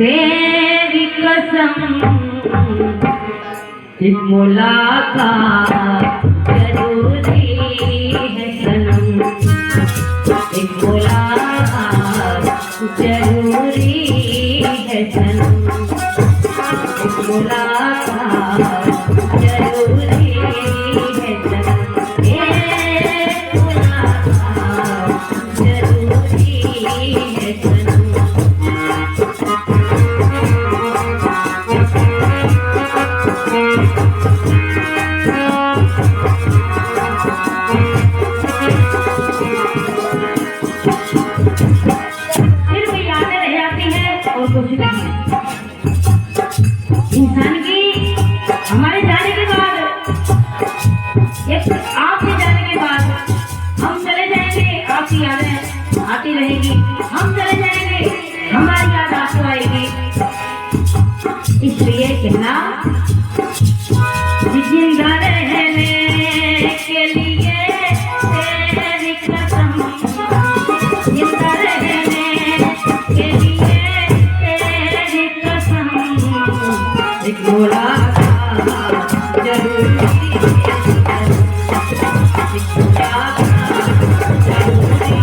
तेरी कसम एक मुलाकात जरूरी है सनम, एक मुलाकात जरूरी है सनम, एक मुलाकात जरूरी है सनम, एक मुलाकात जरूरी है सनम। इंसान की हमारे जाने के बाद, आपके जाने के बाद हम चले जाएंगे, आपकी यादें आती रहेगी, हम चले जाएंगे, हमारी याद आपको आएगी। इसलिए कहना जिंदा रहने के लिए तेरी कसम, जिंदा रहने के लिए तेरी कसम, एक मुलाकात जरूरी है, एक मुलाकात जरूरी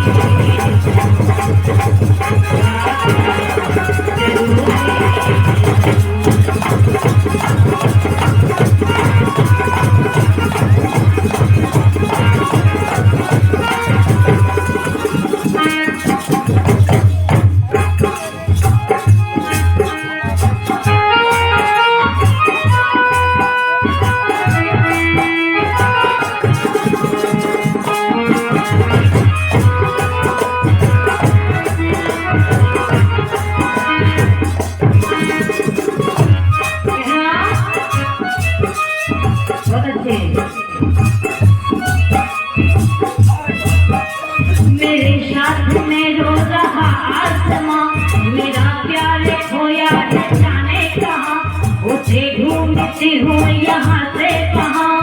मेरे साथ में रो रहा आसमां, मेरा प्यार खोया है जाने कहाँ, उसे ढूंढती हूँ यहाँ से कहाँ,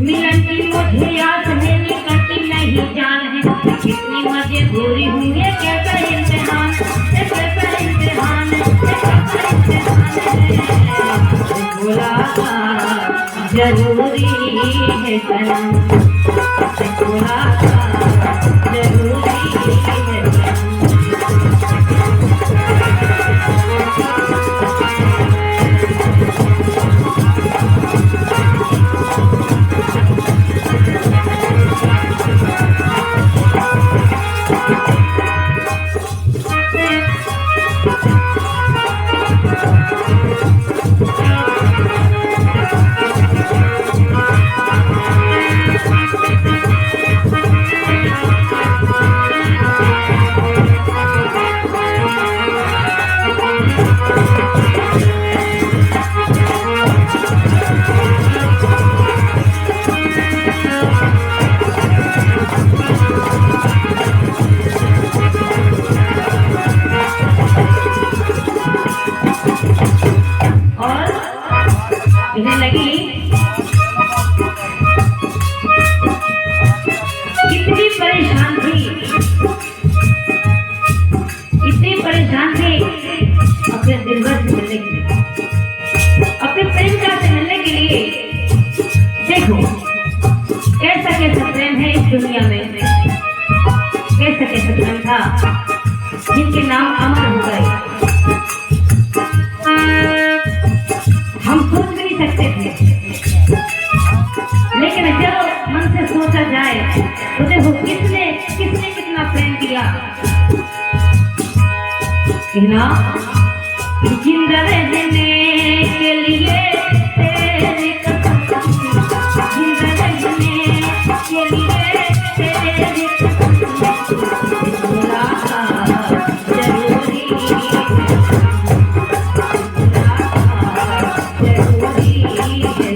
मिलन की मुझे याद है निकलती नहीं जान है, कितनी मजबूरी हूँ ये कैसा इम्तिहान, ये कैसा इम्तिहान, ये कैसा इम्तिहान, मुलाकात जरूरी है सनम, मुलाकात जरूरी है सनम। कितनी परेशान थी, इतनी परेशान थी अपने दिलबर से मिलने के लिए, अपने प्रेमिका से मिलने के लिए। देखो कैसा कैसा प्रेम है इस दुनिया में, कैसा कैसा प्रेम था जिनके नाम अमर हो गए, हम सोच भी नहीं सकते थे। लेकिन जब मन से सोचा जाए तो देखो किसने किसने कितना प्रेम किया। कहना जिंदा रहने के लिए तेरी कसम, जिंदा रहने के लिए तेरी कसम, मुलाकात जरूरी है, मुलाकात जरूरी है।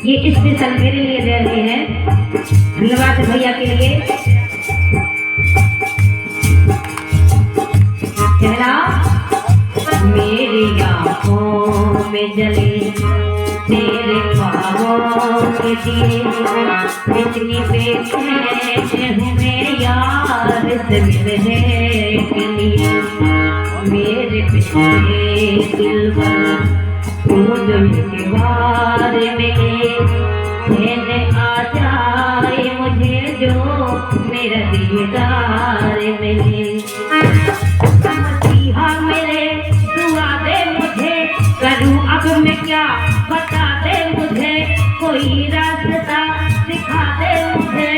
ये स्पेशल मेरे लिए दे रहे हैं। धन्यवाद भैया के लिए। कहना मेरी आँखों में जले तेरे ख्वाबों के दिए, इतनी बेचैन हूँ मैं यार से मिलने के लिए। मेरे पिछले दिल पर तू जो के बारे में कहने आ जाए मुझे जो मेरा दीदार मिले। मसीहा मेरे दुआ दे मुझे, करूँ अब मैं क्या बता दे मुझे, कोई रास्ता दिखा दे मुझे।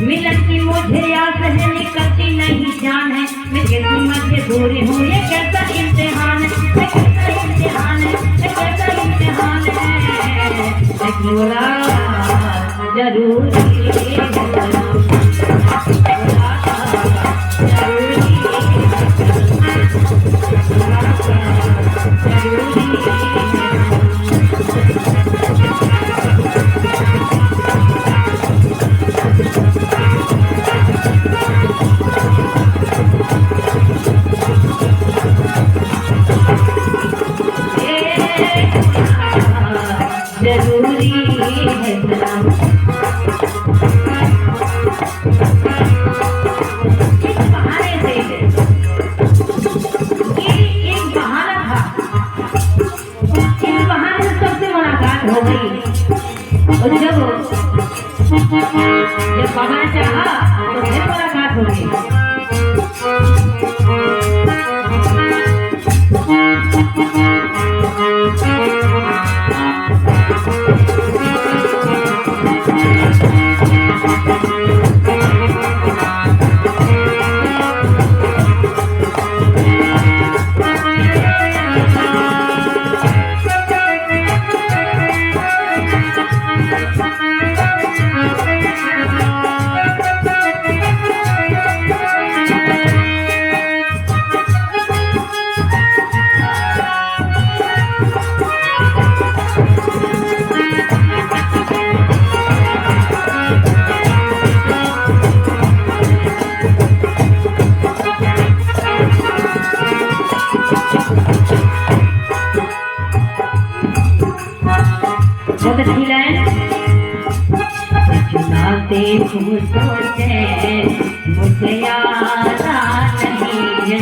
मिलन की मुझे आस है निकलती नहीं जान है, मैं कैसी मजबूरी हूँ ये कैसा इम्तिहान है, ये कैसा इम्तिहान है, ये कैसा इम्तिहान है। बोला जरूरी जरूरी है सलाम। इस बहाने से ये एक बहाना था, इस बहाने से सबसे मुलाकात हो गई। और जब बाबा ने चाहा तो फिर मुलाकात हो गई। बहुत अच्छी लाइन। चुनाते तुम सोचे मुझे याद नहीं है,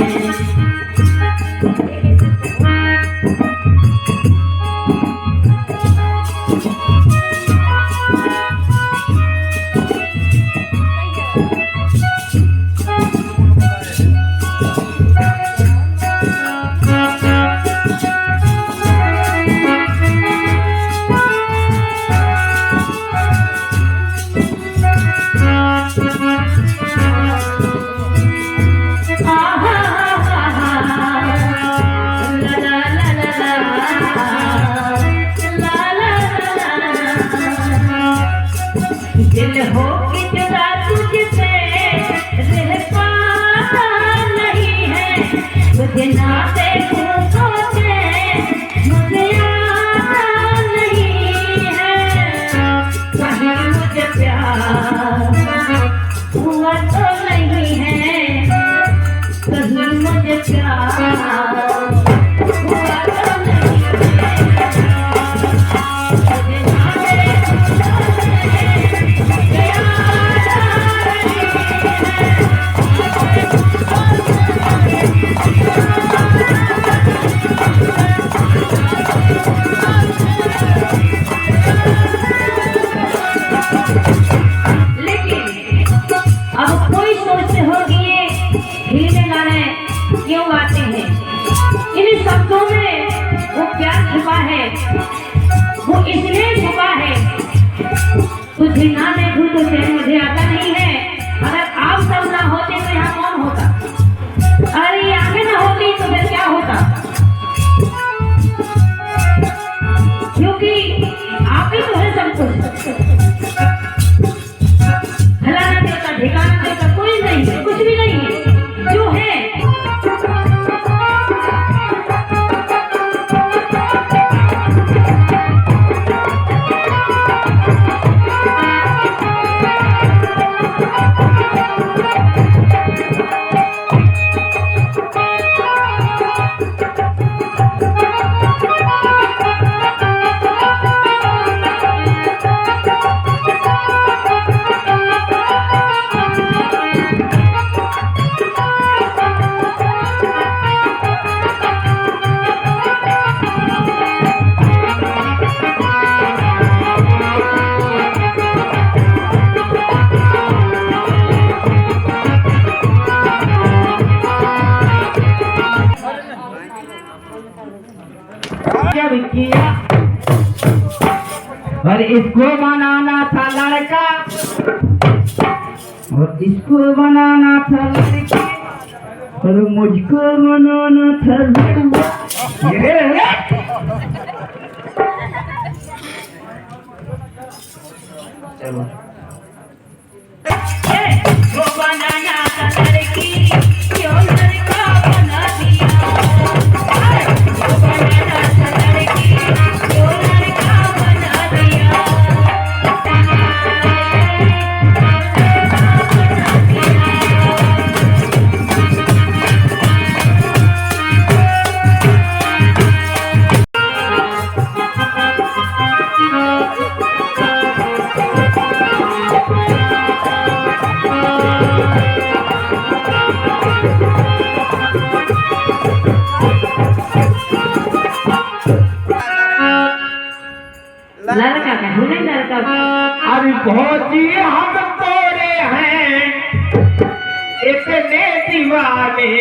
दिल हो कि जुदा तुझसे रह पाता नहीं है, तुझे ना देखूं सोचे मुझे आता नहीं है। कहीं मुझे प्यार हुआ तो नहीं है, कहीं मुझे प्यार हुआ तो नहीं है। क्यों गाते हैं? इन शब्दों में वो प्यार छुपा है, वो इसलिए छुपा है। तुझे ना देखूं तो चैन मुझे आता नहीं है। अगर आप सब ना होते तो यहाँ कौन होता? अरे ये आंखें ना होती तो फिर क्या होता? क्योंकि आप ही तो है सब कुछ। फलाना देता ठिकाना देता कोई नहीं है, कुछ भी नहीं है। जो है लड़कियां, और इसको बनाना था लड़का और इसको बनाना था लड़की और मुझको बनाना था लड़का। ये चलो वो बनाना था लड़की, क्यों लड़का बना दिया। वो बनाना था लड़की, क्यों लड़का बना दिया। लड़का का हुने लड़का अरे बहुत ही हम तोड़े हैं इतने दीवाने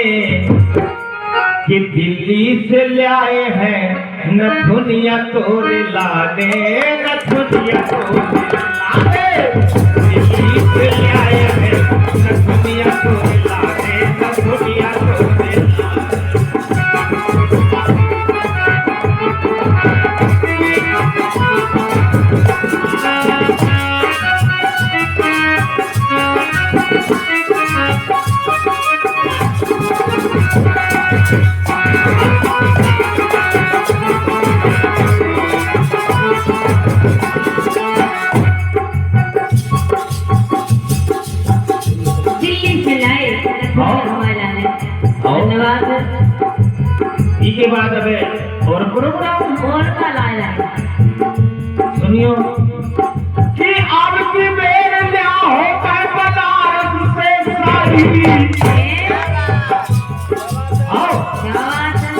कि दिल्ली से ले आए हैं न दुनिया तोड़े लाने, न दुनिया तोड़े लाने। दिल्ली से ले आए हैं न दुनिया तोड़े लाने, न दुनिया तोड़े लाने। दिल्ली से लाए हमारा है। धन्यवाद। इसके बाद अबे और प्रोग्राम और का लाया सुनियो कि अब की बेर लिया होता है बनारस से साड़ी। आओ क्या बात है।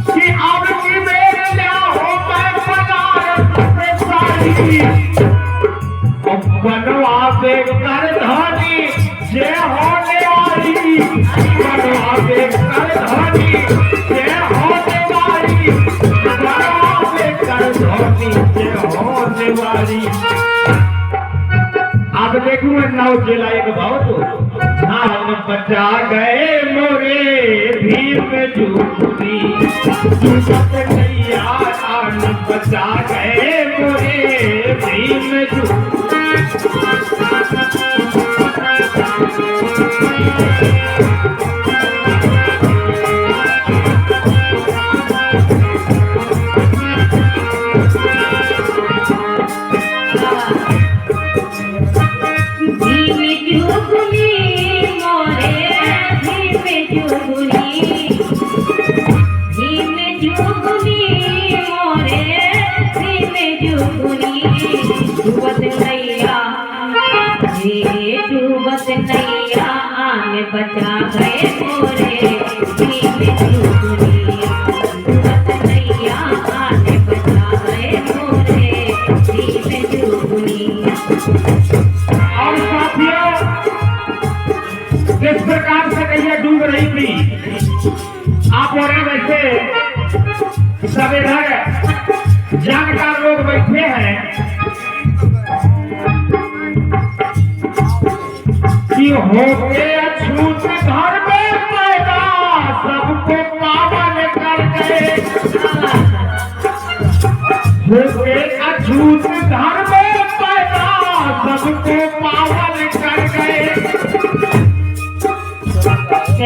कि अब की बेर लिया होता है बनारस से साड़ी। अब बनवा दे कर धानी जे होने वाली, बनवा दे कर धानी जे होने वाली, बनवा दे कर धानी जे होने वाली। अब देखूं नौ जिला एक बहुत धान बचा गए मोरे भीम जूती, जुगत नैया धान बचा गए मोरे भीम जूती। नैया आने बचा गए मोरे भीम जुगनी। नैया आने बचा गए मोरे भीम जुगनी। और साथियों जिस प्रकार से नैया डूब रही थी, आप और वैसे सब इधर जानकार लोग बैठे हैं कि होके अछूत घर में पैदा सबको पावन कर गए। होके अछूत घर में पैदा सबको पावन कर गए।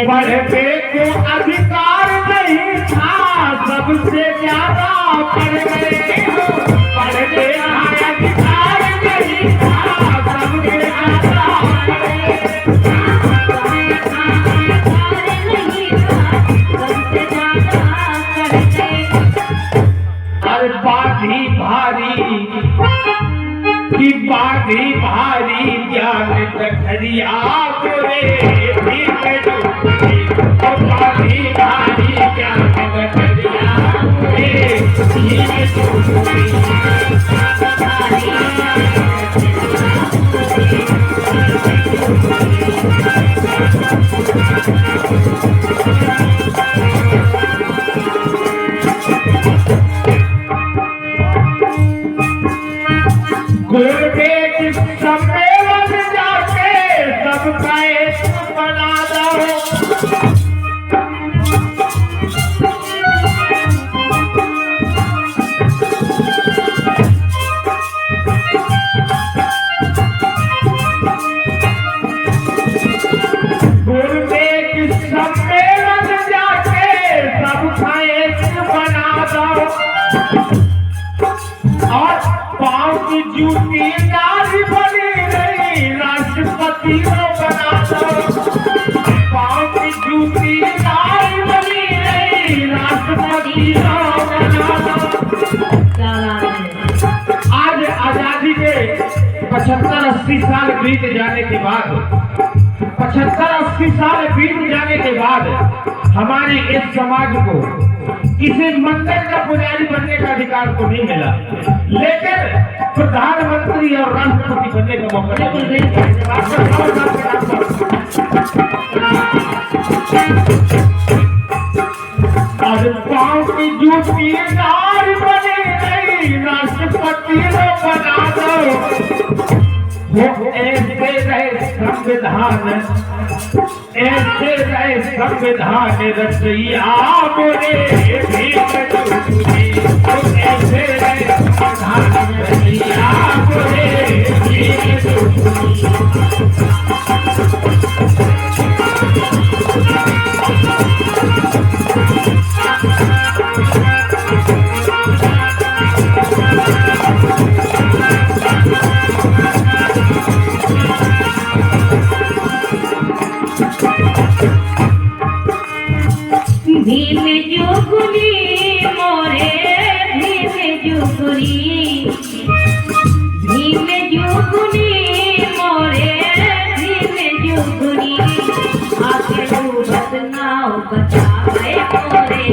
पढ़ने को अधिकार नहीं था सबसे ज्यादा पढ़ गए। पढ़ने का अधिकार नहीं था सबसे ज्यादा पढ़ गए। अरे बाधी भारी की बाधी भारी ज्ञान दखरिया गोरे भीम जुगनी। और बाधी भारी ज्ञान दखरिया गोरे भीम जुगनी। गुरुवेद सम्मेलन जाके सबका एक बना दो। गुरुवेद सम्मेलन जाके सबका एक बना दो। और पाँव की जूती नारी बनी नहीं राष्ट्रपति को बना दो। पाँव की जूती नारी बनी नहीं राष्ट्रपति को बना दो। आज आजादी के 75-80 साल बीत जाने के बाद 75-80 साल बीत जाने के बाद हमारे इस समाज को किसी मंदिर का पुजारी बनने का अधिकार तो नहीं मिला, लेकिन प्रधानमंत्री और राष्ट्रपति बनने का मौका आज पाँव की जूती नारी बनी नहीं राष्ट्रपति को बना दो। वो ऐसे रहे संविधान, ऐसे रहे संविधान रचैया बोले ऐसे रहे संविधान रचैया बोले। भीम जुगुनी मोरे भीम जुगुनी, भीम जुगुनी मोरे भीम जुगुनी, आके तू बदनाव बचाए मोरे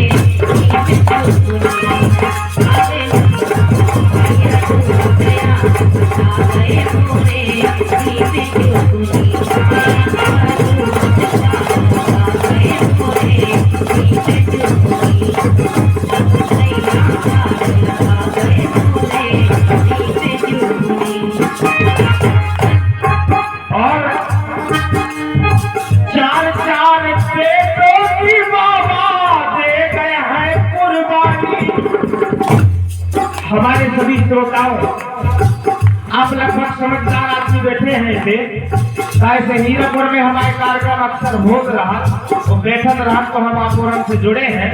भीम जुगुनी, आके तू बचाए मोरे भीम जुगुनी। हमारे सभी श्रोताओं, आप लगभग समझदार आदमी बैठे हैं इसे कैसे हीरापुर में हमारे कार्यक्रम अक्सर हो रहा तो बैठक रहा तो हम आपूरण से जुड़े हैं।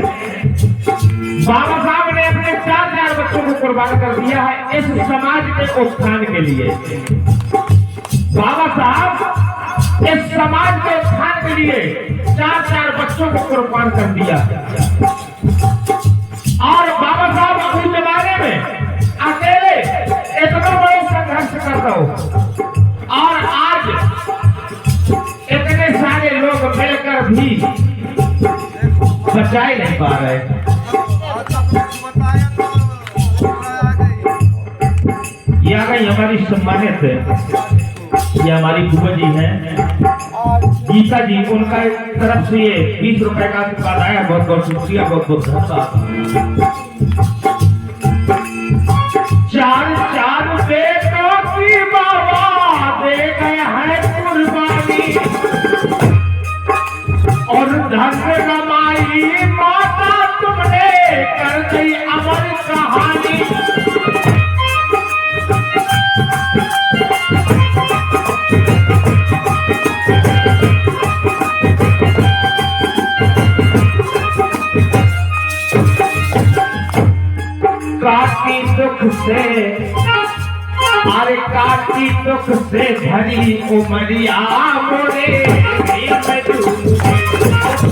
बाबा साहब ने अपने 4 बच्चों को कुर्बान कर दिया है इस समाज के उत्थान के लिए। बाबा साहब इस समाज के उत्थान के लिए 4 बच्चों को कुर्बान कर दिया। और बाबा साहब अपने जमाने में अकेले इतना बड़ा संघर्ष करता हो और आज इतने सारे लोग मिलकर भी बचा ही नहीं पा रहे। ये आ गई हमारी सम्मानित, ये हमारी बुआ जी हैं गीता जी, उनका तरफ से ये 20 रुपए का आशीर्वाद आया। बहुत बहुत शुक्रिया, बहुत बहुत धन्यवाद। 4 बेटों की बाबा दे गए हैं कुर्बानी और धन कमाई माता तुमने कर दी अमर कहानी। काटी दुख से, अरे काटी दुख से भरी उमरिया मोरे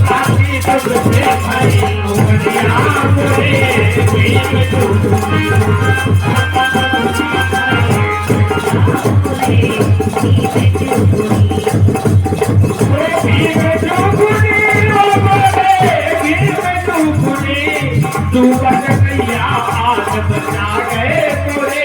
काटी दुख से भरी उमरिया तू बच गया आज बचा गए पूरे।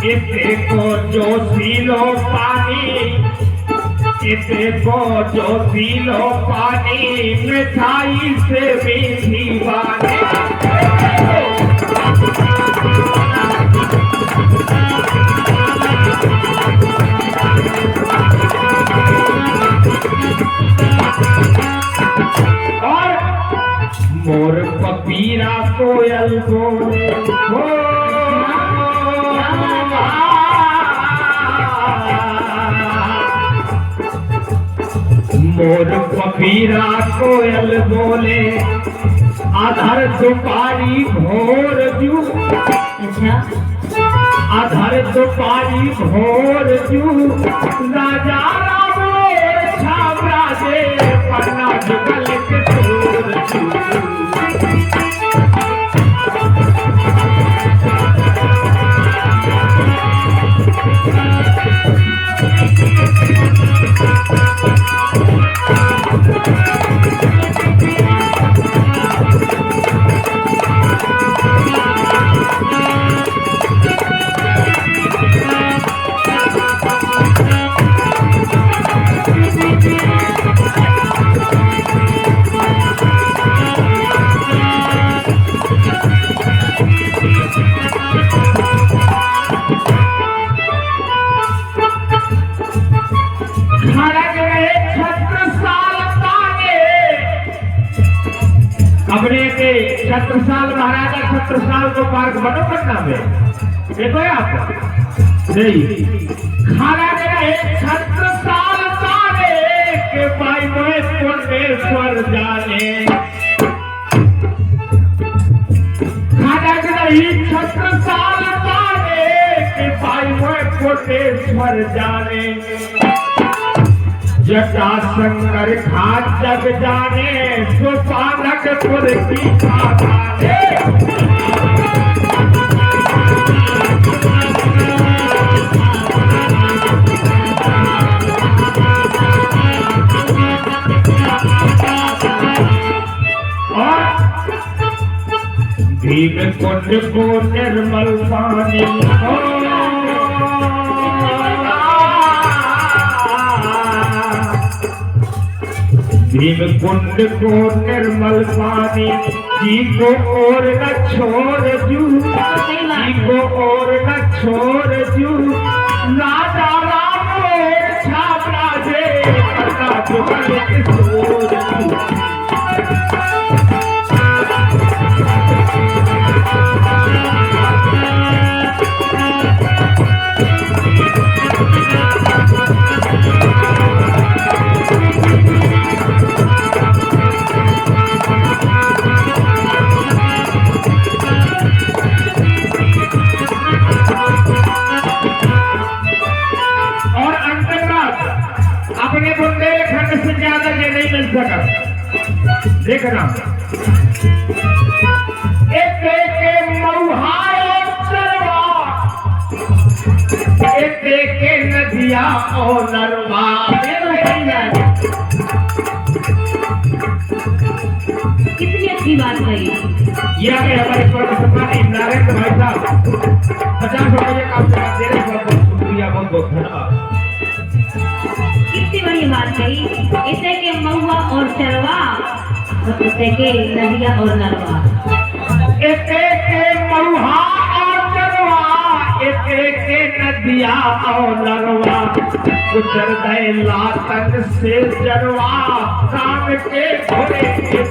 इसे को जो पीलो पानी, इसे को जो पीलो पानी, मिठाई से मीठी वाली। और मोर पपीरा कोयल बोले मोर पपीरा कोयल बोले, आधर दुपारी भोर जू। अच्छा, आधर दुपारी भोर जू, राजा राम छावरा दे पन्ना जुगल के तोर जू। अपने के छत्रसाल महाराजा छत्रसाल को पार्क बनो पटना में देखो आप नहीं खाना रहे छत्रसाल तारे के भाई मोहे कोटेश्वर जाने। खाना रही छत्रसाल तारे के भाई मोहे कोटेश्वर जाने। जटा शंकर खाट जग जाने, सुपानक पुर की जाने। और भीम कुंड को निर्मल पानी भीम कुंड को निर्मल पानी, जी को और न छोड़ जू, जी को और न छोड़ जू। राजा राम छावरा दे पन्ना जुगल के तोर जू। अपने बुंदेलखंड से ज्यादा ये नहीं मिल सका। देखना एक के मऊहाय चरवा, एक के नदिया और नरवा। कितनी अच्छी बात कही। ये आगे हमारे सम्मानित नारायण भाई साहब 50 रुपये का दे रहे, बहुत बहुत शुक्रिया, बहुत बहुत धन्यवाद। कितनी बड़ी बात कही। इसे के महुआ और चरवा, इसे के नदिया और नरवा। इसे के महुआ और चरवा, इसे के नदिया और नरवा। गुजर गए लातन से जरवा, काम के घोड़े के